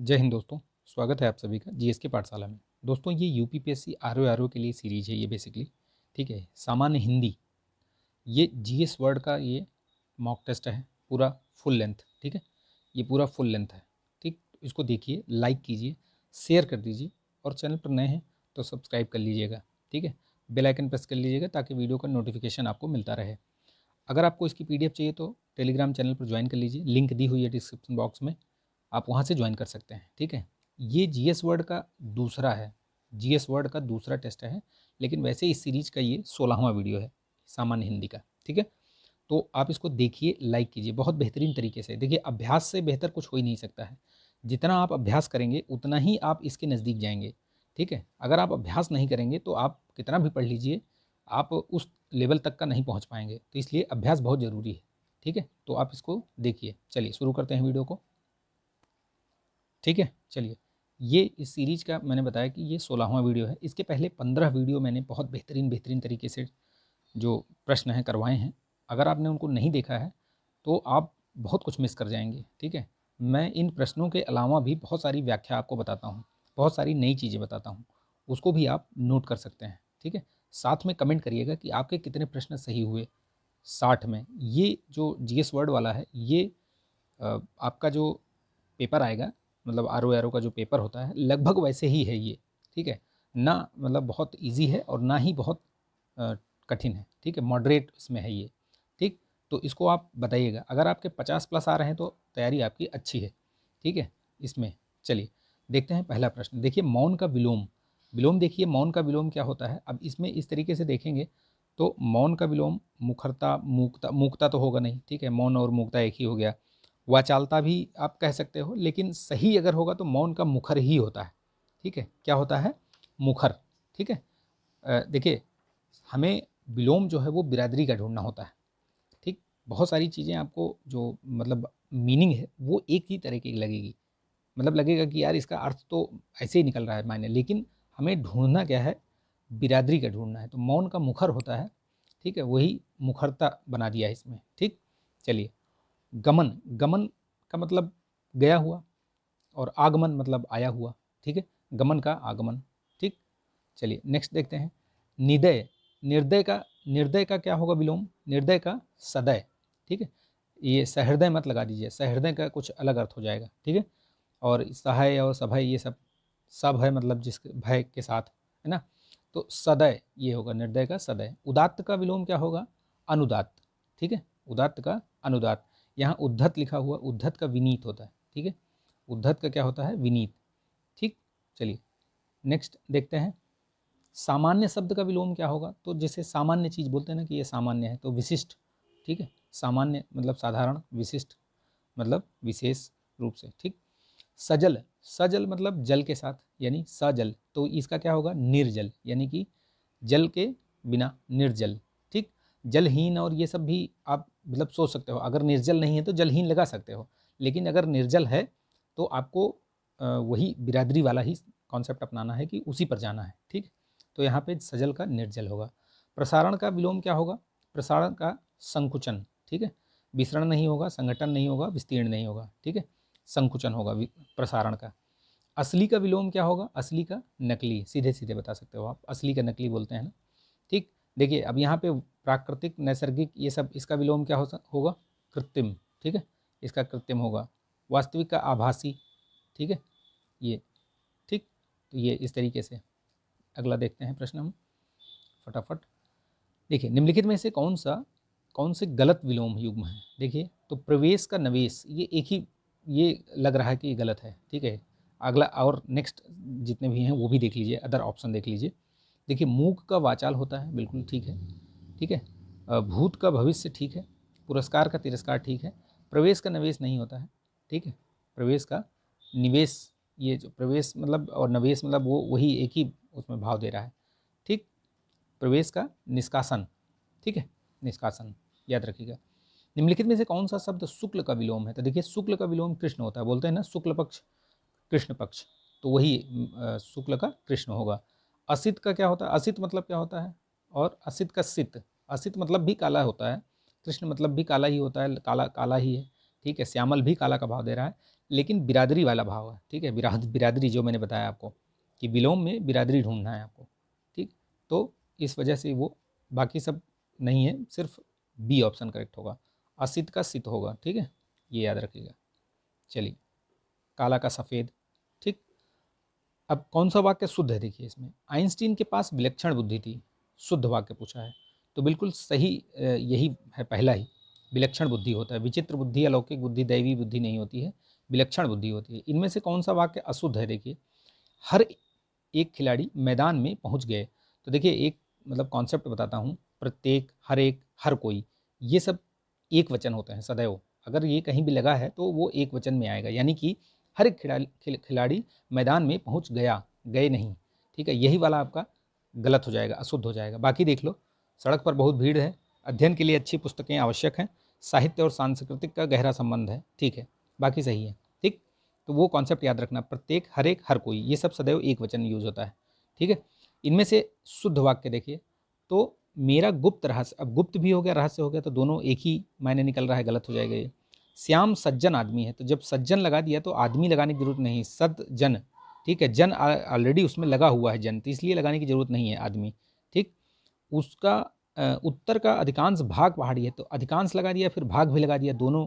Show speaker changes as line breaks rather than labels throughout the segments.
जय हिंद दोस्तों। स्वागत है आप सभी का जीएस के पाठशाला में। दोस्तों ये यूपीपीएससी आरओ के लिए सीरीज है ये बेसिकली, ठीक है। सामान्य हिंदी, ये जीएस वर्ड का ये मॉक टेस्ट है, पूरा फुल लेंथ, ठीक है। ये पूरा फुल लेंथ है, ठीक। इसको देखिए, लाइक कीजिए, शेयर कर दीजिए और चैनल पर नए हैं तो सब्सक्राइब कर लीजिएगा, ठीक है। बेल आइकन प्रेस कर लीजिएगा ताकि वीडियो का नोटिफिकेशन आपको मिलता रहे। अगर आपको इसकी पीडीएफ चाहिए तो टेलीग्राम चैनल पर ज्वाइन कर लीजिए, लिंक दी हुई है डिस्क्रिप्शन बॉक्स में, आप वहाँ से ज्वाइन कर सकते हैं, ठीक है। ये जीएस वर्ड का दूसरा है, जीएस वर्ड का दूसरा टेस्ट है, लेकिन वैसे इस सीरीज का ये 16वां वीडियो है सामान्य हिंदी का, ठीक है। तो आप इसको देखिए, लाइक कीजिए, बहुत बेहतरीन तरीके से देखिए। अभ्यास से बेहतर कुछ हो ही नहीं सकता है। जितना आप अभ्यास करेंगे उतना ही आप इसके नज़दीक जाएंगे, ठीक है। अगर आप अभ्यास नहीं करेंगे तो आप कितना भी पढ़ लीजिए, आप उस लेवल तक का नहीं पहुंच पाएंगे। तो इसलिए अभ्यास बहुत ज़रूरी है, ठीक है। तो आप इसको देखिए। चलिए शुरू करते हैं वीडियो को, ठीक है। चलिए, ये इस सीरीज का मैंने बताया कि ये 16वां वीडियो है। इसके पहले 15 वीडियो मैंने बहुत बेहतरीन बेहतरीन तरीके से जो प्रश्न हैं करवाए हैं। अगर आपने उनको नहीं देखा है तो आप बहुत कुछ मिस कर जाएंगे, ठीक है। मैं इन प्रश्नों के अलावा भी बहुत सारी व्याख्या आपको बताता हूँ, बहुत सारी नई चीज़ें बताता हूँ, उसको भी आप नोट कर सकते हैं, ठीक है। साथ में कमेंट करिएगा कि आपके कितने प्रश्न सही हुए 60 में। ये जो जीएस वर्ड वाला है, ये आपका जो पेपर आएगा, मतलब आर ओ का जो पेपर होता है लगभग वैसे ही है ये, ठीक है ना। मतलब बहुत इजी है और ना ही बहुत कठिन है, ठीक है। मॉडरेट इसमें है ये, ठीक। तो इसको आप बताइएगा। अगर आपके 50 प्लस आ रहे हैं तो तैयारी आपकी अच्छी है, ठीक है इसमें। चलिए देखते हैं पहला प्रश्न। देखिए, मौन का विलोम, विलोम देखिए, मौन का विलोम क्या होता है। अब इसमें इस तरीके से देखेंगे तो मौन का विलोम मुखरता, मूकता, मूकता तो होगा नहीं, ठीक है। मौन और मूकता एक ही हो गया। वाचालता भी आप कह सकते हो, लेकिन सही अगर होगा तो मौन का मुखर ही होता है, ठीक है। क्या होता है? मुखर, ठीक है। देखिए, हमें विलोम जो है वो बिरादरी का ढूंढना होता है, ठीक। बहुत सारी चीज़ें आपको जो मतलब मीनिंग है वो एक ही तरह की लगेगी, मतलब लगेगा कि यार इसका अर्थ तो ऐसे ही निकल रहा है मायने, लेकिन हमें ढूंढना क्या है? बिरादरी का ढूंढना है। तो मौन का मुखर होता है, ठीक है, वही मुखरता बना दिया है इसमें, ठीक। चलिए, गमन, गमन का मतलब गया हुआ, और आगमन मतलब आया हुआ, ठीक है। गमन का आगमन, ठीक। चलिए नेक्स्ट देखते हैं। निदय, निर्दय का, निर्दय का क्या होगा विलोम? निर्दय का सदय, ठीक है। ये सहृदय मत लगा दीजिए, सहृदय का कुछ अलग अर्थ हो जाएगा, ठीक है। और सहाय और सभय ये सब, सब है मतलब जिस भय के साथ, है ना। तो सदय ये होगा, निर्दय का सदय। उदात्त का विलोम क्या होगा? अनुदात्त, ठीक है। उदात्त का अनुदात्त। यहाँ उद्धत लिखा हुआ, उद्धत का विनीत होता है, ठीक है। उद्धत का क्या होता है? विनीत, ठीक। चलिए नेक्स्ट देखते हैं। सामान्य शब्द का विलोम क्या होगा? तो जैसे सामान्य चीज़ बोलते हैं ना कि ये सामान्य है, तो विशिष्ट, ठीक है। सामान्य मतलब साधारण, विशिष्ट मतलब विशेष रूप से, ठीक। सजल, सजल मतलब जल के साथ, यानी सजल, तो इसका क्या होगा? निर्जल, यानी कि जल के बिना, निर्जल, ठीक। जलहीन और ये सब भी आप मतलब सोच सकते हो। अगर निर्जल नहीं है तो जलहीन लगा सकते हो, लेकिन अगर निर्जल है तो आपको वही बिरादरी वाला ही कॉन्सेप्ट अपनाना है कि उसी पर जाना है, ठीक। तो यहाँ पे सजल का निर्जल होगा। प्रसारण का विलोम क्या होगा? प्रसारण का संकुचन, ठीक है। विसरण नहीं होगा, संगठन नहीं होगा, विस्तीर्ण नहीं होगा, ठीक है। संकुचन होगा प्रसारण का। असली का विलोम क्या होगा? असली का नकली, सीधे सीधे बता सकते हो आप, असली का नकली बोलते हैं ना, ठीक। देखिए अब यहाँ पे प्राकृतिक, नैसर्गिक ये सब, इसका विलोम क्या होगा? कृत्रिम, ठीक है। इसका कृत्रिम होगा। वास्तविक का आभासी, ठीक है ये, ठीक। तो ये इस तरीके से। अगला देखते हैं प्रश्न हम फटाफट। देखिए, निम्नलिखित में से कौन से गलत विलोम युग्म है? देखिए, तो प्रवेश का नवेश, ये एक ही, ये लग रहा है कि ये गलत है, ठीक है। अगला और नेक्स्ट जितने भी हैं वो भी देख लीजिए, अदर ऑप्शन देख लीजिए। देखिए, मूक का वाचाल होता है, बिल्कुल ठीक है, ठीक है। भूत का भविष्य ठीक है। पुरस्कार का तिरस्कार ठीक है। प्रवेश का नवेश नहीं होता है, ठीक है। प्रवेश का निवेश, ये जो प्रवेश मतलब और नवेश मतलब वो वही एक ही उसमें भाव दे रहा है, ठीक। प्रवेश का निष्कासन, ठीक है, निष्कासन याद रखिएगा। निम्नलिखित में से कौन सा शब्द शुक्ल का विलोम है? तो देखिए, शुक्ल का विलोम कृष्ण होता है, बोलते हैं ना शुक्ल पक्ष कृष्ण पक्ष, तो वही शुक्ल का कृष्ण होगा। असित का क्या होता है? असित मतलब क्या होता है? और असित का सित, असित मतलब भी काला होता है, कृष्ण मतलब भी काला ही होता है, काला काला ही है, ठीक है। श्यामल भी काला का भाव दे रहा है, लेकिन बिरादरी वाला भाव है, ठीक है। बिरादरी जो मैंने बताया आपको कि विलोम में बिरादरी ढूंढना है आपको, ठीक। तो इस वजह से वो बाकी सब नहीं है, सिर्फ बी ऑप्शन करेक्ट होगा। असित का सित होगा, ठीक है, ये याद रखिएगा। चलिए, काला का सफ़ेद, ठीक। अब कौन सा वाक्य शुद्ध है देखिए इसमें, आइंस्टीन के पास विलक्षण बुद्धि थी, शुद्ध वाक्य पूछा है, तो बिल्कुल सही यही है पहला ही, विलक्षण बुद्धि होता है। विचित्र बुद्धि, अलौकिक बुद्धि, दैवी बुद्धि नहीं होती है, विलक्षण बुद्धि होती है। इनमें से कौन सा वाक्य अशुद्ध है देखिए, हर एक खिलाड़ी मैदान में पहुंच गए। तो देखिए एक मतलब कॉन्सेप्ट बताता हूँ, प्रत्येक, हर एक, हर कोई, ये सब एक वचन होते हैं सदैव। अगर ये कहीं भी लगा है तो वो एक वचन में आएगा, यानी कि हर एक खिलाड़ी मैदान में पहुंच गया, गए नहीं, ठीक है। यही वाला आपका गलत हो जाएगा, अशुद्ध हो जाएगा। बाकी देख लो, सड़क पर बहुत भीड़ है, अध्ययन के लिए अच्छी पुस्तकें आवश्यक हैं, साहित्य और सांस्कृतिक का गहरा संबंध है, ठीक है, बाकी सही है, ठीक। तो वो कॉन्सेप्ट याद रखना, प्रत्येक, हर एक, हर कोई, ये सब सदैव एक वचन यूज होता है, ठीक है। इनमें से शुद्ध वाक्य देखिए, तो मेरा गुप्त रहस्य, अब गुप्त भी हो गया, रहस्य हो गया, तो दोनों एक ही मायने निकल रहा है, गलत हो जाएगा ये। श्याम सज्जन आदमी है, तो जब सज्जन लगा दिया तो आदमी लगाने की जरूरत नहीं, सज्जन, ठीक है। जन ऑलरेडी उसमें लगा हुआ है, जन, तो इसलिए लगाने की जरूरत नहीं है आदमी, ठीक। उसका उत्तर का अधिकांश भाग पहाड़ी है, तो अधिकांश लगा दिया, फिर भाग भी लगा दिया, दोनों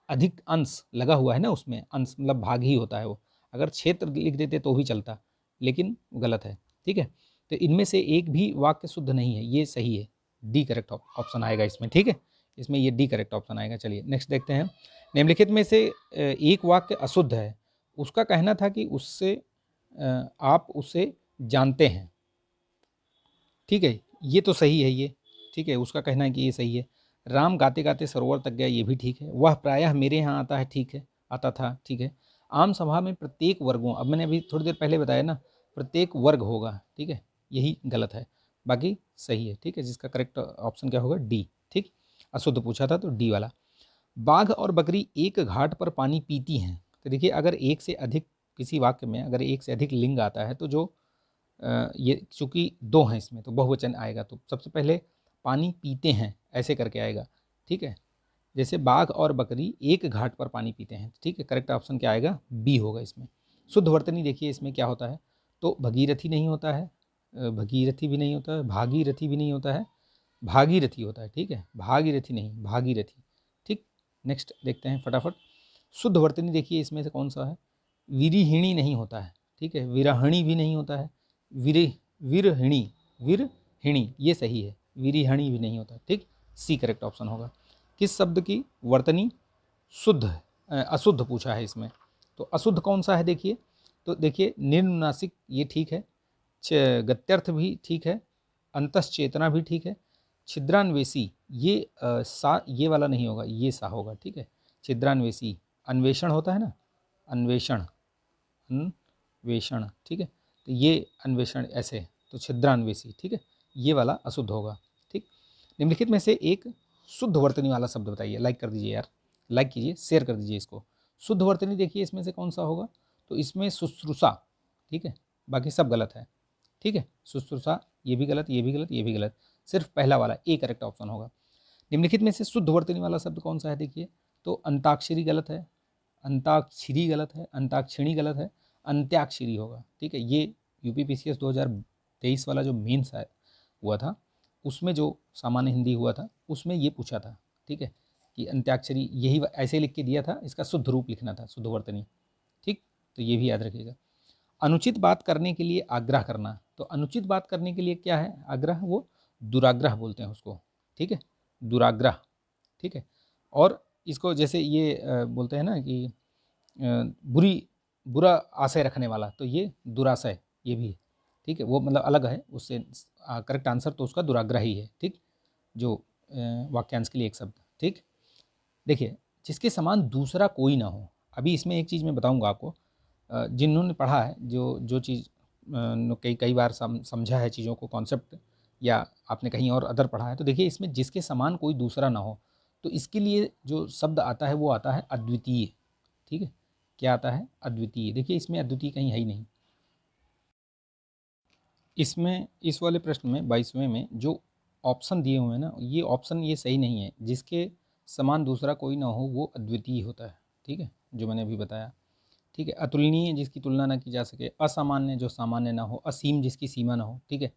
अधिक अंश लगा हुआ है ना उसमें, अंश मतलब भाग ही होता है वो, अगर क्षेत्र लिख देते तो भी चलता, लेकिन गलत है, ठीक है। तो इनमें से एक भी वाक्य शुद्ध नहीं है, ये सही है, डी करेक्ट ऑप्शन आएगा इसमें, ठीक है, इसमें ये डी करेक्ट ऑप्शन आएगा। चलिए नेक्स्ट देखते हैं, निम्नलिखित में से एक वाक्य अशुद्ध है, उसका कहना था कि उससे आप उसे जानते हैं, ठीक है, ये तो सही है ये, ठीक है, उसका कहना है कि ये सही है। राम गाते गाते सरोवर तक गया, ये भी ठीक है। वह प्रायः मेरे यहाँ आता है, ठीक है, आता था, ठीक है। आम सभा में प्रत्येक वर्गों, अब मैंने अभी थोड़ी देर पहले बताया ना, प्रत्येक वर्ग होगा, ठीक है, यही गलत है, बाकी सही है, ठीक है, जिसका करेक्ट ऑप्शन क्या होगा, डी, ठीक। अशुद्ध पूछा था तो डी वाला। बाघ और बकरी एक घाट पर पानी पीती हैं, तो देखिए अगर एक से अधिक, किसी वाक्य में अगर एक से अधिक लिंग आता है तो जो ये चूँकि दो हैं इसमें तो बहुवचन आएगा, तो सबसे पहले पानी पीते हैं ऐसे करके आएगा, ठीक है। जैसे बाघ और बकरी एक घाट पर पानी पीते हैं, ठीक है, करेक्ट ऑप्शन क्या आएगा, बी होगा इसमें। शुद्ध वर्तनी देखिए इसमें क्या होता है, तो भगीरथी नहीं होता है, भगीरथी भी नहीं होता है, भागीरथी भी नहीं होता है, भागीरथी होता है, ठीक है, भागीरथी नहीं, भागीरथी, ठीक। नेक्स्ट देखते हैं फटाफट, शुद्ध वर्तनी देखिए इसमें से कौन सा है, विरिहिणी नहीं होता है, ठीक है, विरहिणी भी नहीं होता है, विरहिणी, विरहिणी ये सही है, विरिहिणी भी नहीं होता, ठीक, सी करेक्ट ऑप्शन होगा। किस शब्द की वर्तनी शुद्ध है, अशुद्ध पूछा है इसमें, तो अशुद्ध कौन सा है देखिए, तो देखिए निर्नुनासिक ये ठीक है, गत्यर्थ भी ठीक है, अंतश्चेतना भी ठीक है, छिद्रान्वेषी ये सा, ये वाला नहीं होगा, ये सा होगा, ठीक है, छिद्रान्वेषी, अन्वेषण होता है ना, अन्वेषण, अन्वेषण, ठीक है, तो ये अन्वेषण ऐसे, तो छिद्रान्वेषी, ठीक है, ये वाला अशुद्ध होगा, ठीक। निम्नलिखित में से एक शुद्ध वर्तनी वाला शब्द बताइए, लाइक कर दीजिए यार, लाइक कीजिए, शेयर कर दीजिए इसको। शुद्ध वर्तनी देखिए इसमें से कौन सा होगा, तो इसमें शुश्रूषा, ठीक है, बाकी सब गलत है, ठीक है, शुश्रूषा ये भी गलत, ये भी गलत, ये भी गलत, सिर्फ पहला वाला ए करेक्ट ऑप्शन होगा। निम्नलिखित में से शुद्ध वर्तनी वाला शब्द कौन सा है देखिए, तो अंताक्षरी गलत है, अंताक्षरी गलत है, अंताक्षिणी गलत है, अंत्याक्षरी होगा, ठीक है। ये यूपीपीसीएस 2023 वाला जो मेंस हुआ था, उसमें जो सामान्य हिंदी हुआ था उसमें ये पूछा था, ठीक है, कि अंत्याक्षरी यही ऐसे लिख के दिया था, इसका शुद्ध रूप लिखना था, शुद्ध वर्तनी, ठीक, तो ये भी याद रखिएगा। अनुचित बात करने के लिए आग्रह करना, तो अनुचित बात करने के लिए क्या है आग्रह, वो दुराग्रह बोलते हैं उसको, ठीक है, दुराग्रह, ठीक है। और इसको जैसे ये बोलते हैं ना कि बुरा आशय रखने वाला, तो ये दुराशय, ये भी, ठीक है, वो मतलब अलग है उससे, करेक्ट आंसर तो उसका दुराग्रह ही है, ठीक, जो वाक्यांश के लिए एक शब्द, ठीक। देखिए जिसके समान दूसरा कोई ना हो, अभी इसमें एक चीज़ मैं बताऊंगा आपको, जिन्होंने पढ़ा है, जो चीज़ कई कई बार समझा है चीज़ों को, कॉन्सेप्ट, या आपने कहीं और अदर पढ़ा है, तो देखिए इसमें जिसके समान कोई दूसरा ना हो, तो इसके लिए जो शब्द आता है वो आता है अद्वितीय, ठीक है, क्या आता है, अद्वितीय। देखिए इसमें अद्वितीय कहीं है ही नहीं, इसमें इस वाले प्रश्न में 22वें में जो ऑप्शन दिए हुए हैं ना, ये ऑप्शन ये सही नहीं है, जिसके समान दूसरा कोई ना हो वो अद्वितीय होता है, ठीक है, जो मैंने अभी बताया, ठीक है। अतुलनीय जिसकी तुलना ना की जा सके, असामान्य जो सामान्य ना हो, असीम जिसकी सीमा ना हो, ठीक है।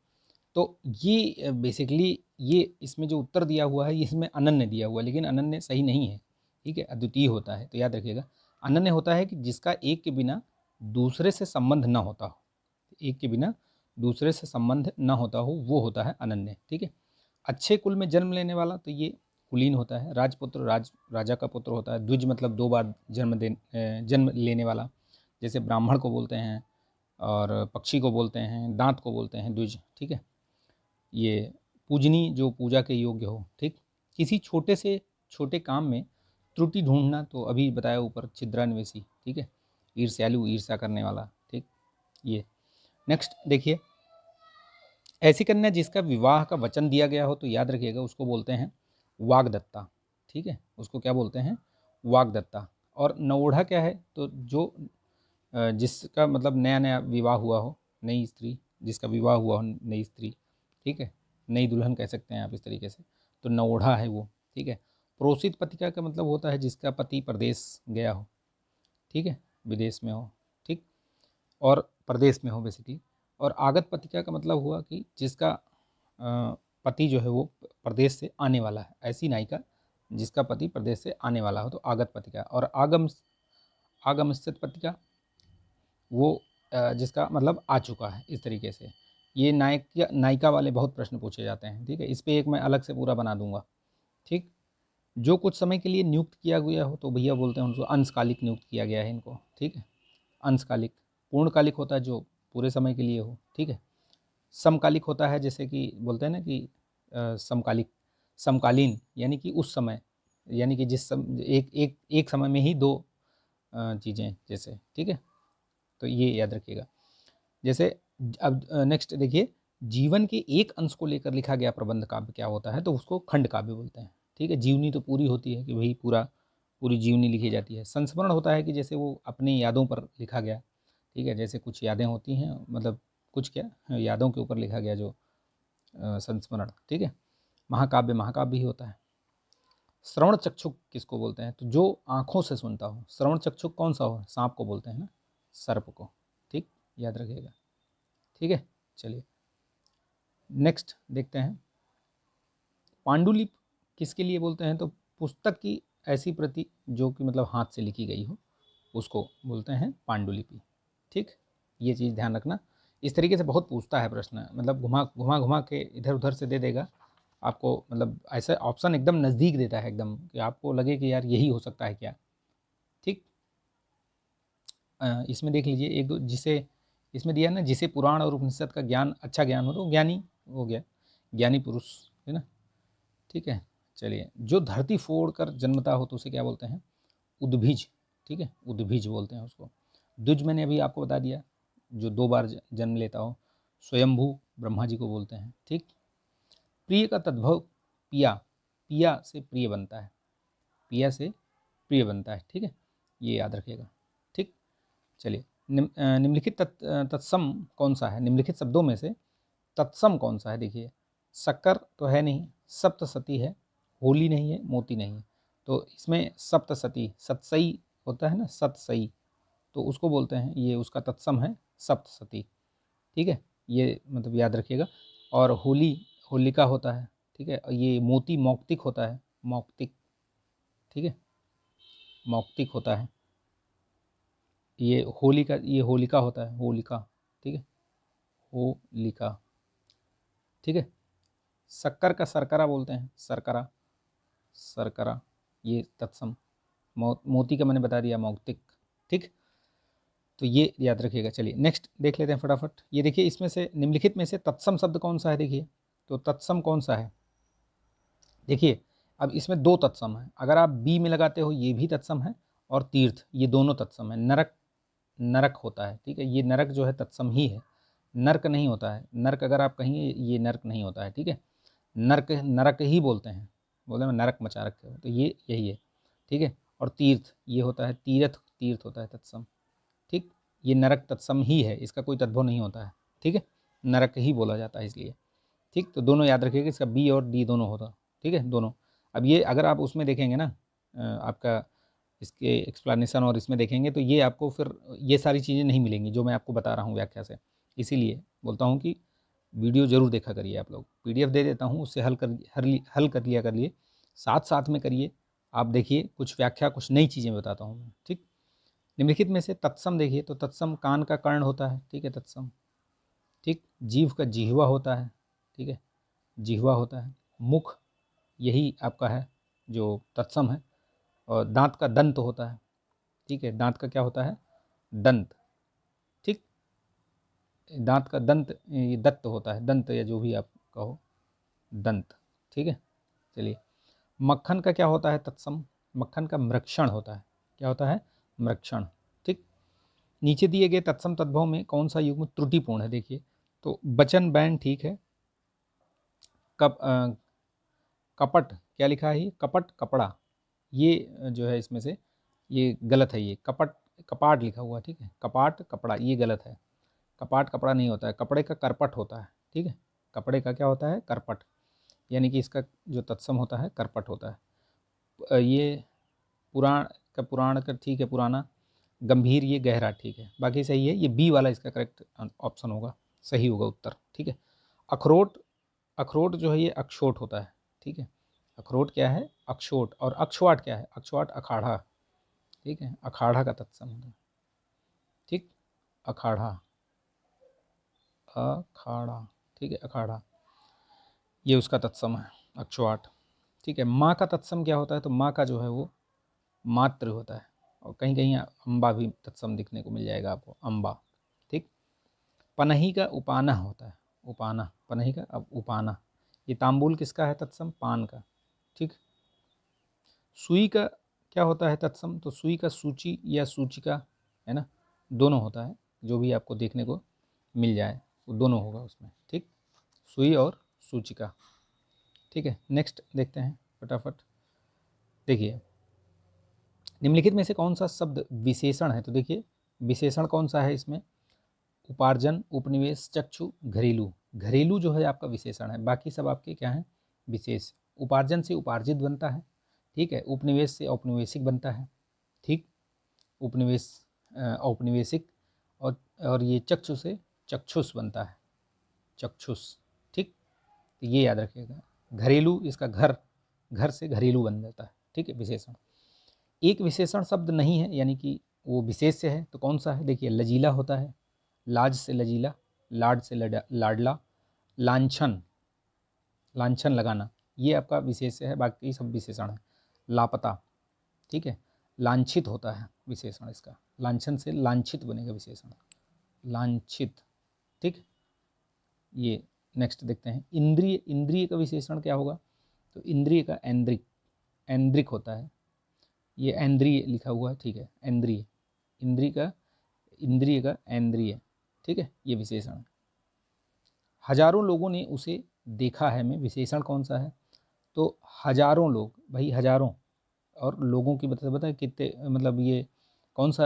तो ये बेसिकली ये इसमें जो उत्तर दिया हुआ है इसमें अनन्य दिया हुआ है, लेकिन अनन्य सही नहीं है, ठीक है। अद्वितीय होता है, तो याद रखिएगा। अनन्य होता है कि जिसका एक के बिना दूसरे से संबंध ना होता हो, एक के बिना दूसरे से संबंध ना होता हो, वो होता है अनन्य, ठीक है। अच्छे कुल में जन्म लेने वाला, तो ये कुलीन होता है। राजपुत्र राजा का पुत्र होता है। द्विज मतलब 2 बार जन्म लेने वाला, जैसे ब्राह्मण को बोलते हैं और पक्षी को बोलते हैं, दांत को बोलते हैं द्विज, ठीक है। ये पूजनी जो पूजा के योग्य हो, ठीक। किसी छोटे से छोटे काम में त्रुटि ढूंढना, तो अभी बताया ऊपर छिद्रान्वेषी, ठीक है। ईर्ष्यालु, ईर्ष्या करने वाला, ठीक। ये नेक्स्ट देखिए, ऐसी कन्या जिसका विवाह का वचन दिया गया हो, तो याद रखिएगा उसको बोलते हैं वाग्दत्ता, ठीक है। उसको क्या बोलते हैं? वाग्दत्ता। और नवोढ़ा क्या है? तो जो जिसका मतलब नया नया विवाह हुआ हो, नई स्त्री, जिसका विवाह हुआ हो, नई स्त्री, ठीक है। नई दुल्हन कह सकते हैं आप इस तरीके से, तो नवोढ़ा है वो, ठीक है। प्रोसित पतिका का मतलब होता है जिसका पति परदेश गया हो, ठीक है, विदेश में हो, ठीक, और प्रदेश में हो बेसिकली। और आगत पतिका का मतलब हुआ कि जिसका पति जो है वो प्रदेश से आने वाला है, ऐसी नायिका जिसका पति प्रदेश से आने वाला हो, तो आगत पतिका। और आगम स्थित पतिका वो जिसका मतलब आ चुका है, इस तरीके से। ये नायिका वाले बहुत प्रश्न पूछे जाते हैं, ठीक है। इस पर एक मैं अलग से पूरा बना दूंगा, ठीक। जो कुछ समय के लिए नियुक्त किया गया हो, तो भैया बोलते हैं उनको अंशकालिक नियुक्त किया गया है इनको, ठीक है। अंशकालिक। पूर्णकालिक होता है जो पूरे समय के लिए हो, ठीक है। समकालिक होता है, जैसे कि बोलते हैं ना कि समकालिक, समकालीन, यानी कि उस समय, यानी कि एक समय में ही दो चीज़ें जैसे, ठीक है। तो ये याद रखिएगा। जैसे अब नेक्स्ट देखिए, जीवन के एक अंश को लेकर लिखा गया प्रबंध काव्य क्या होता है? तो उसको खंड काव्य बोलते हैं, ठीक है। जीवनी तो पूरी होती है कि वही पूरी जीवनी लिखी जाती है। संस्मरण होता है कि जैसे वो अपनी यादों पर लिखा गया, ठीक है। जैसे कुछ यादें होती हैं, मतलब कुछ क्या यादों के ऊपर लिखा गया जो संस्मरण, ठीक है। महाकाव्य महाकाव्य ही होता है। श्रवण चक्षुक किसको बोलते हैं? तो जो आँखों से सुनता हो। श्रवण चक्षुक कौन सा हो? सांप को बोलते हैं ना, सर्प को, ठीक, याद रखिएगा, ठीक है। चलिए नेक्स्ट देखते हैं, पांडुलिपि किसके लिए बोलते हैं? तो पुस्तक की ऐसी प्रति जो कि मतलब हाथ से लिखी गई हो, उसको बोलते हैं पांडुलिपि, ठीक। ये चीज़ ध्यान रखना। इस तरीके से बहुत पूछता है प्रश्न, मतलब घुमा घुमा घुमा के इधर उधर से दे देगा आपको, मतलब ऐसा ऑप्शन एकदम नज़दीक देता है एकदम, कि आपको लगे कि यार यही हो सकता है क्या, ठीक। इसमें देख लीजिए एक दो, जिसे इसमें दिया ना, जिसे पुराण और उपनिषद का ज्ञान, अच्छा ज्ञान हो, तो ज्ञानी हो गया, ज्ञानी पुरुष, है ना, ठीक है। चलिए, जो धरती फोड़ कर जन्मता हो, तो उसे क्या बोलते हैं? उद्भिज, ठीक है, उद्भिज बोलते हैं उसको। द्विज मैंने अभी आपको बता दिया, जो 2 बार जन्म लेता हो। स्वयंभू ब्रह्मा जी को बोलते हैं, ठीक। प्रिय का तद्भव पिया, पिया से प्रिय बनता है, पिया से प्रिय बनता है, ठीक है। ये याद रखिएगा, ठीक। चलिए, निम्नलिखित तत्सम कौन सा है? निम्नलिखित शब्दों में से तत्सम कौन सा है? देखिए, शक्कर तो है नहीं, सप्तसती है, होली नहीं है, मोती नहीं है। तो इसमें सप्तसती, सतसई होता है ना, सतसई, तो उसको बोलते हैं, ये उसका तत्सम है सप्तसती, ठीक है। ये मतलब याद रखिएगा। और होली होलिका होता है, ठीक है। और ये मोती मौक्तिक होता है, मौक्तिक, ठीक है, मौक्तिक होता है। ये होलिका होता है, होलिका, ठीक है, होलिका, ठीक है। शक्कर का सरकरा बोलते हैं, सरकरा, सरकरा, ये तत्सम। मोती का मैंने बता दिया, मौक्तिक, ठीक। तो ये याद रखिएगा। चलिए नेक्स्ट देख लेते हैं फटाफट। ये देखिए, इसमें से निम्नलिखित में से तत्सम शब्द कौन सा है? देखिए, तो तत्सम कौन सा है? देखिए, अब इसमें 2 तत्सम है, अगर आप बी में लगाते हो ये भी तत्सम है, और तीर्थ, ये दोनों तत्सम है। नरक, नरक होता है, ठीक है। ये नरक जो है तत्सम ही है, नर्क नहीं होता है। नर्क अगर आप कहेंगे, ये नर्क नहीं होता है, ठीक है। नर्क नरक ही बोलते हैं, बोलते हैं नरक मचा रखे हो, तो ये यही है, ठीक है। और तीर्थ ये होता है, तीर्थ, तीर्थ होता है तत्सम, ठीक। ये नरक तत्सम ही है, इसका कोई तद्भव नहीं होता है, ठीक है। नरक ही बोला जाता है इसलिए, ठीक। तो दोनों याद रखिएगा, इसका बी और डी दोनों होता, ठीक है, दोनों। अब ये अगर आप उसमें देखेंगे ना, आपका इसके एक्सप्लेनेशन और इसमें देखेंगे तो ये आपको फिर ये सारी चीज़ें नहीं मिलेंगी जो मैं आपको बता रहा हूँ व्याख्या से। इसीलिए बोलता हूँ कि वीडियो ज़रूर देखा करिए आप लोग, पीडीएफ दे देता हूँ, उससे हल कर लिया करिए, साथ साथ में करिए। आप देखिए कुछ व्याख्या, कुछ नई चीज़ें बताता हूँ मैं, ठीक। निम्नलिखित में से तत्सम देखिए, तो तत्सम कान का कर्ण होता है, ठीक है, तत्सम, ठीक। जीव का जिह्वा होता है, ठीक है, जिह्वा होता है। मुख यही आपका है जो तत्सम है। और दांत का दंत होता है, ठीक है, दांत का क्या होता है, दंत, ठीक। दांत का दंत ये दत्त होता है, दंत या जो भी आप कहो, दंत, ठीक है। चलिए, मक्खन का क्या होता है तत्सम, मक्खन का मृक्षण होता है, क्या होता है, मृक्षण, ठीक। नीचे दिए गए तत्सम तद्भव में कौन सा युग्म त्रुटिपूर्ण है, देखिए, तो वचन बैन ठीक है, कपट क्या लिखा है, ये कपट कपड़ा, ये जो है इसमें से ये गलत है, ये कपट कपाट लिखा हुआ, ठीक है, कपाट कपड़ा ये गलत है, कपाट कपड़ा नहीं होता है, कपड़े का करपट होता है, ठीक है, कपड़े का क्या होता है, करपट, यानी कि इसका जो तत्सम होता है करपट होता है। ये पुराण का ठीक है, पुराना, गंभीर ये गहरा, ठीक है, बाकी सही है, ये बी वाला इसका करेक्ट ऑप्शन होगा, सही होगा उत्तर, ठीक है। अखरोट, अखरोट जो है ये अक्षोट होता है, ठीक है, अखरोट क्या है, अक्षोट, और अक्षवाट क्या है, अक्षवाट अखाड़ा, ठीक है, अखाड़ा का तत्सम होता है, ठीक, अखाड़ा, अखाड़ा, ठीक है, अखाड़ा ये उसका तत्सम है, अक्षवाट, ठीक है। माँ का तत्सम क्या होता है, तो माँ का जो है वो मात्र होता है, और कहीं कहीं अम्बा भी तत्सम दिखने को मिल जाएगा आपको, अम्बा, ठीक। पनही का उपाना होता है, उपाना, पनही का अब उपाना, ये तांबुल किसका है तत्सम, पान का, ठीक। सुई का क्या होता है तत्सम, तो सुई का सूची या सूचिका है ना, दोनों होता है, जो भी आपको देखने को मिल जाए वो दोनों होगा उसमें, ठीक, सुई और सूचिका, ठीक है। नेक्स्ट देखते हैं फटाफट, देखिए, निम्नलिखित में से कौन सा शब्द विशेषण है, तो देखिए विशेषण कौन सा है इसमें, उपार्जन, उपनिवेश, चक्षु, घरेलू, घरेलू जो है आपका विशेषण है, बाकी सब आपके क्या हैं, विशेष। उपार्जन से उपार्जित बनता है, ठीक है, उपनिवेश से औपनिवेशिक बनता है, ठीक, उपनिवेश औपनिवेशिक, और ये चक्षु से चक्षुष बनता है, चक्षुष, ठीक, तो ये याद रखिएगा। घरेलू इसका घर, घर से घरेलू बन जाता है, ठीक है, विशेषण। एक विशेषण शब्द नहीं है, यानी कि वो विशेष से है, तो कौन सा है, देखिए, लजीला होता है, लाज से लजीला, लाड से लाडला, लांछन, लांछन लगाना, ये आपका विशेष है, बाकी सब विशेषण है। लापता, ठीक है, लांछित होता है विशेषण इसका, लांछन से लांछित बनेगा विशेषण, लांछित, ठीक। ये नेक्स्ट देखते हैं, इंद्रिय, इंद्रिय का विशेषण क्या होगा, तो इंद्रिय का ऐन्द्रिक, ऐन्द्रिक होता है, ये ऐन्द्रिय लिखा हुआ है, ठीक है, ऐन्द्रिय, इंद्रिय का, इंद्रिय का ऐन्द्रिय, ठीक है, ये विशेषण है। हजारों लोगों ने उसे देखा है में विशेषण कौन सा है, तो हजारों लोग, भाई हजारों, और लोगों की बताए कितने, मतलब ये कौन सा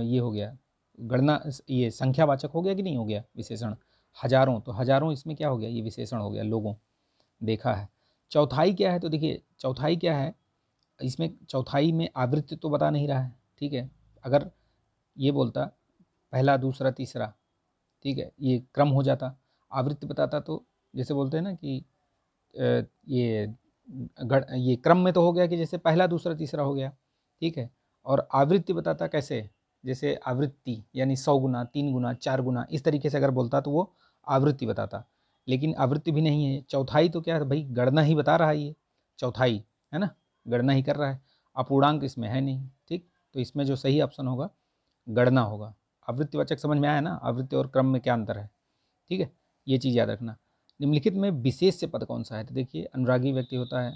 ये हो गया, गणना, ये संख्यावाचक हो गया कि नहीं हो गया विशेषण, हजारों, तो हजारों इसमें क्या हो गया, ये विशेषण हो गया, लोगों, देखा है। चौथाई क्या है, तो देखिए चौथाई क्या है, इसमें चौथाई में आवृत्ति तो बता नहीं रहा है, ठीक है, अगर ये बोलता पहला दूसरा तीसरा, ठीक है, ये क्रम हो जाता, आवृत्ति बताता तो जैसे बोलते हैं ना कि ये क्रम में तो हो गया कि जैसे पहला दूसरा तीसरा हो गया, ठीक है, और आवृत्ति बताता कैसे, जैसे आवृत्ति यानी 100 गुना, 3 गुना, 4 गुना, इस तरीके से अगर बोलता तो वो आवृत्ति बताता, लेकिन आवृत्ति भी नहीं है। चौथाई तो क्या है भाई, गणना ही बता रहा है ये, चौथाई है ना, गणना ही कर रहा है, अपूर्णांक इसमें है नहीं, ठीक, तो इसमें जो सही ऑप्शन होगा गणना होगा। आवृत्तिवाचक समझ में आया ना, आवृत्ति और क्रम में क्या अंतर है, ठीक है, ये चीज़ याद रखना। निम्नलिखित में विशेष से पद कौन सा है, तो देखिए, अनुरागी व्यक्ति होता है,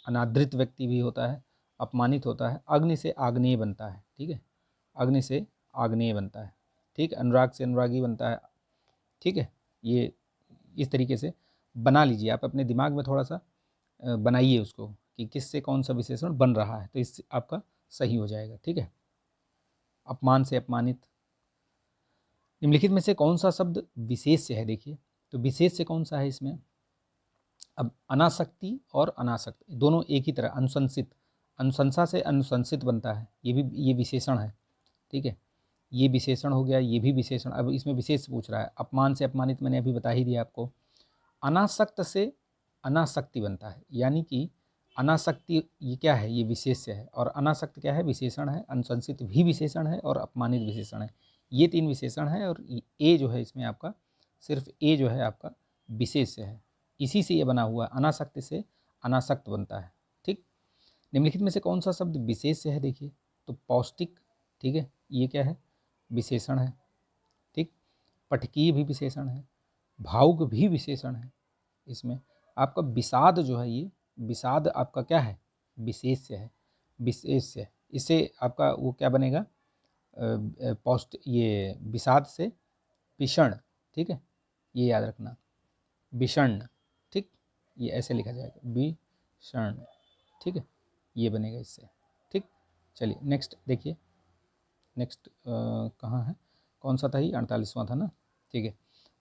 अनादृत व्यक्ति भी होता है, अपमानित होता है, अग्नि से आग्नेय बनता है, ठीक है, अग्नि से आग्नेय बनता है, ठीक, अनुराग से अनुरागी बनता है, ठीक है, ये इस तरीके से बना लीजिए आप अपने दिमाग में, थोड़ा सा बनाइए उसको कि किससे कौन सा विशेषण बन रहा है, तो इससे आपका सही हो जाएगा, ठीक है। अपमान से अपमानित, निम्नलिखित में से कौन सा शब्द विशेष से है, देखिए, तो विशेष से कौन सा है इसमें, अब अनासक्ति और अनासक्त दोनों एक ही तरह, अनुशंसित, अनुशंसा से अनुशंसित बनता है, ये विशेषण है, ठीक है। ये विशेषण हो गया, ये भी विशेषण। अब इसमें विशेष पूछ रहा है। अपमान से अपमानित मैंने अभी बता ही दिया आपको। अनासक्त से अनासक्ति बनता है, यानी कि अनासक्ति ये क्या है, ये विशेष्य है, और अनासक्त क्या है, विशेषण है। अनुशंसित भी विशेषण है और अपमानित विशेषण है। ये 3 विशेषण है, और ए जो है इसमें आपका, सिर्फ ए जो है आपका विशेष्य है। इसी से ये बना हुआ, अनासक्त से अनासक्त बनता है, ठीक। निम्नलिखित में से कौन सा शब्द विशेष्य है, देखिए तो पौष्टिक, ठीक है, ये क्या है, विशेषण है, ठीक। पटकीय भी विशेषण है, भावुक भी विशेषण है। इसमें आपका विषाद जो है, ये विषाद आपका क्या है, विशेष्य है, विशेष्य। इससे आपका वो क्या बनेगा, ये विषाद से विषण, ठीक है, ये याद रखना, विषण, ठीक, ये ऐसे लिखा जाएगा, विषण, ठीक है, ये बनेगा इससे, ठीक। चलिए नेक्स्ट देखिए, नेक्स्ट कहाँ है, कौन सा था, ये 48वां था ना, ठीक है।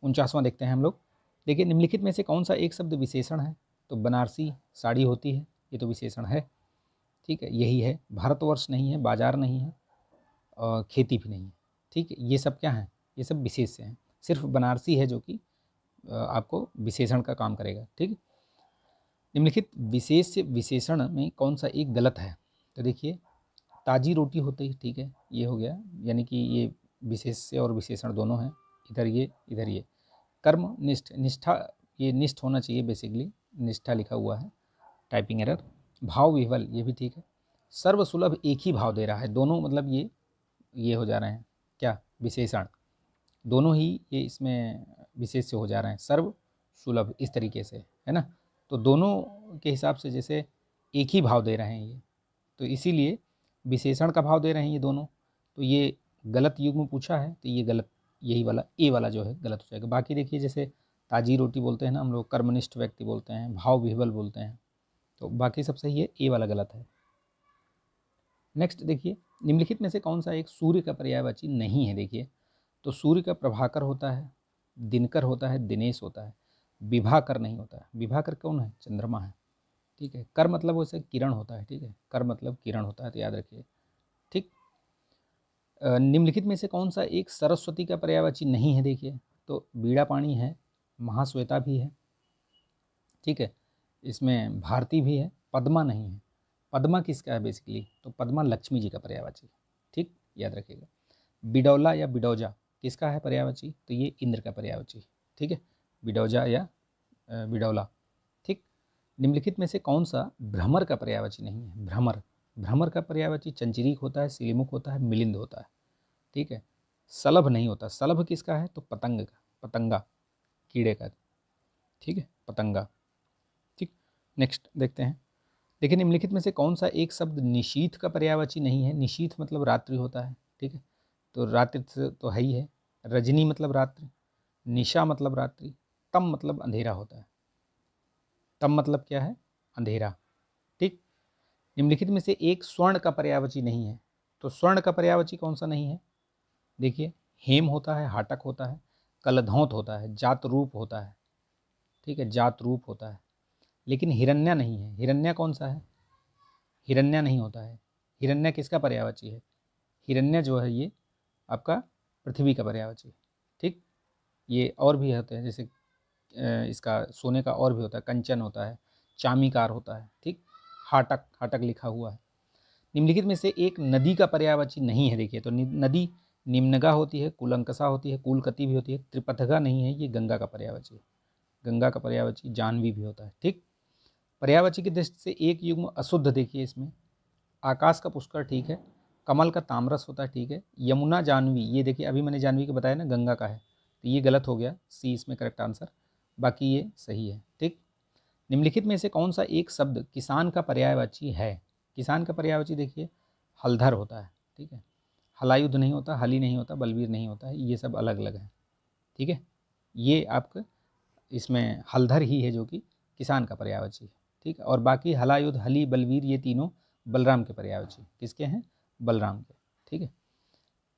49वां देखते हैं हम लोग। देखिए, निम्नलिखित में से कौन सा एक शब्द विशेषण है, तो बनारसी साड़ी होती है, ये तो विशेषण है, ठीक है, यही है। भारतवर्ष नहीं है, बाजार नहीं है, खेती भी नहीं है, ठीक है, ये सब क्या है, ये सब विशेष्य हैं। सिर्फ बनारसी है जो कि आपको विशेषण का काम करेगा, ठीक। निम्नलिखित विशेष्य विशेषण में कौन सा एक गलत है, तो देखिए ताजी रोटी होती है, ठीक है, ये हो गया, यानी कि ये विशेष्य और विशेषण दोनों हैं, इधर ये इधर ये। कर्मनिष्ठ, निष्ठा, ये निष्ठ होना चाहिए बेसिकली, निष्ठा लिखा हुआ है, टाइपिंग एरर। भाव विह्वल, ये भी ठीक है। सर्वसुलभ, एक ही भाव दे रहा है, दोनों मतलब ये हो जा रहे हैं क्या, विशेषण, दोनों ही ये इसमें विशेष से हो जा रहे हैं, सर्व सुलभ, इस तरीके से है ना। तो दोनों के हिसाब से जैसे एक ही भाव दे रहे हैं ये, तो इसीलिए विशेषण का भाव दे रहे हैं ये दोनों, तो ये गलत युग्म पूछा है, तो ये गलत, यही वाला ए वाला जो है गलत हो जाएगा। बाकी देखिए, जैसे ताजी रोटी बोलते हैं ना हम लोग, कर्मनिष्ठ व्यक्ति बोलते हैं, भाव विह्वल बोलते हैं, तो बाकी सब सही है, ए वाला गलत है। नेक्स्ट देखिए, निम्नलिखित में से कौन सा एक सूर्य का पर्यायवाची नहीं है, देखिए तो सूर्य का प्रभाकर होता है, दिनकर होता है, दिनेश होता है, विभाकर नहीं होता है। विभाकर कौन है, चंद्रमा है, ठीक है। कर मतलब वैसे किरण होता है, ठीक है, कर मतलब किरण होता है, तो याद रखिए, ठीक। निम्नलिखित में से कौन सा एक सरस्वती का पर्यायवाची नहीं है, देखिए तो बीड़ा पाणी है, महाश्वेता भी है, ठीक है, इसमें भारती भी है, पद्मा नहीं है। पद्मा किसका है बेसिकली, तो पद्मा लक्ष्मी जी का पर्यायवाची, ठीक, याद रखिएगा। बिडौला या बिडौजा किसका है पर्यायवाची, तो ये इंद्र का पर्यायवाची, ठीक है, बिडौजा या बिडौला, ठीक। निम्नलिखित में से कौन सा भ्रमर का पर्यायवाची नहीं है, भ्रमर, भ्रमर का पर्यायवाची चंचरीक होता है, सिलिमुख होता है, मिलिंद होता है, ठीक है। सलभ नहीं होता, सलभ किसका है, तो पतंग का, पतंगा, कीड़े का, ठीक है, पतंगा, ठीक। नेक्स्ट देखते हैं। देखिए, निम्नलिखित में से कौन सा एक शब्द निशीथ का पर्यायवाची नहीं है। निशीथ मतलब रात्रि होता है, ठीक है, तो रात्रि से तो है ही है। रजनी मतलब रात्रि, निशा मतलब रात्रि, तम मतलब अंधेरा होता है। तम मतलब क्या है, अंधेरा, ठीक। निम्नलिखित में से एक स्वर्ण का पर्यायवाची नहीं है, तो स्वर्ण का पर्यायवाची कौन सा नहीं है, देखिए हेम होता है, हाटक होता है, कलधौत होता है, जात रूप होता है, ठीक है, जात रूप होता है। लेकिन हिरण्या नहीं है। हिरण्या कौन सा है, हिरण्या नहीं होता है। हिरण्या किसका पर्यायवाची है, हिरण्या जो है ये आपका पृथ्वी का पर्यायवाची है, ठीक। ये और भी होते हैं, जैसे इसका सोने का और भी होता है, कंचन होता है, चामीकार होता है, ठीक। हाटक, हाटक लिखा हुआ है। निम्नलिखित में से एक नदी का पर्यायवाची नहीं है, देखिए तो नदी निम्नगा होती है, कुलंकसा होती है, कुलकति भी होती है, त्रिपथगा नहीं है, ये गंगा का पर्यायवाची है। गंगा का पर्यायवाची जानवी भी होता है, ठीक। पर्यायवाची की दृष्टि से एक युग्म अशुद्ध, देखिए इसमें आकाश का पुष्कर, ठीक है, कमल का तामरस होता है, ठीक है, यमुना जानवी, ये देखिए अभी मैंने जानवी का बताया ना, गंगा का है, तो ये गलत हो गया, सी इसमें करेक्ट आंसर, बाकी ये सही है, ठीक। निम्नलिखित में से कौन सा एक शब्द किसान का पर्यायवाची है। किसान का पर्यायवाची देखिए हलधर होता है, ठीक है, हलायुध नहीं होता, हली नहीं होता, बलवीर नहीं होता है, ये सब अलग अलग है, ठीक है। ये आपका इसमें हलधर ही है जो कि किसान का पर्यायवाची है, ठीक है, और बाकी हलायुध, हली, बलवीर ये तीनों बलराम के पर्यायवाची, किसके हैं, बलराम के, ठीक है।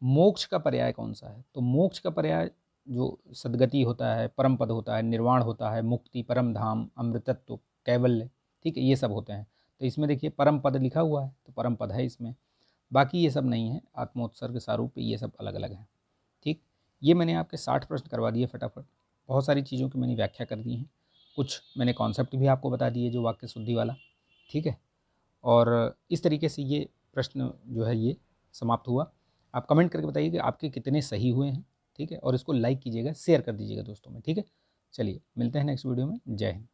मोक्ष का पर्याय कौन सा है, तो मोक्ष का पर्याय जो सदगति होता है, परम पद होता है, निर्वाण होता है, मुक्ति, परम धाम, अमृतत्व, कैवल्य, ठीक है, ये सब होते हैं। तो इसमें देखिए परम पद लिखा हुआ है, तो परम पद है इसमें, बाकी ये सब नहीं है, आत्मोत्सर्ग सारूप ये सब अलग अलग हैं। ठीक, ये मैंने आपके 60 प्रश्न करवा दिए फटाफट। बहुत सारी चीज़ों की मैंने व्याख्या कर दी है, कुछ मैंने कॉन्सेप्ट भी आपको बता दिए जो वाक्य शुद्धि वाला। ठीक है, और इस तरीके से ये प्रश्न जो है ये समाप्त हुआ। आप कमेंट करके बताइए कि आपके कितने सही हुए हैं। ठीक है, और इसको लाइक कीजिएगा, शेयर कर दीजिएगा दोस्तों में। ठीक है, चलिए मिलते हैं नेक्स्ट वीडियो में। जय हिंद।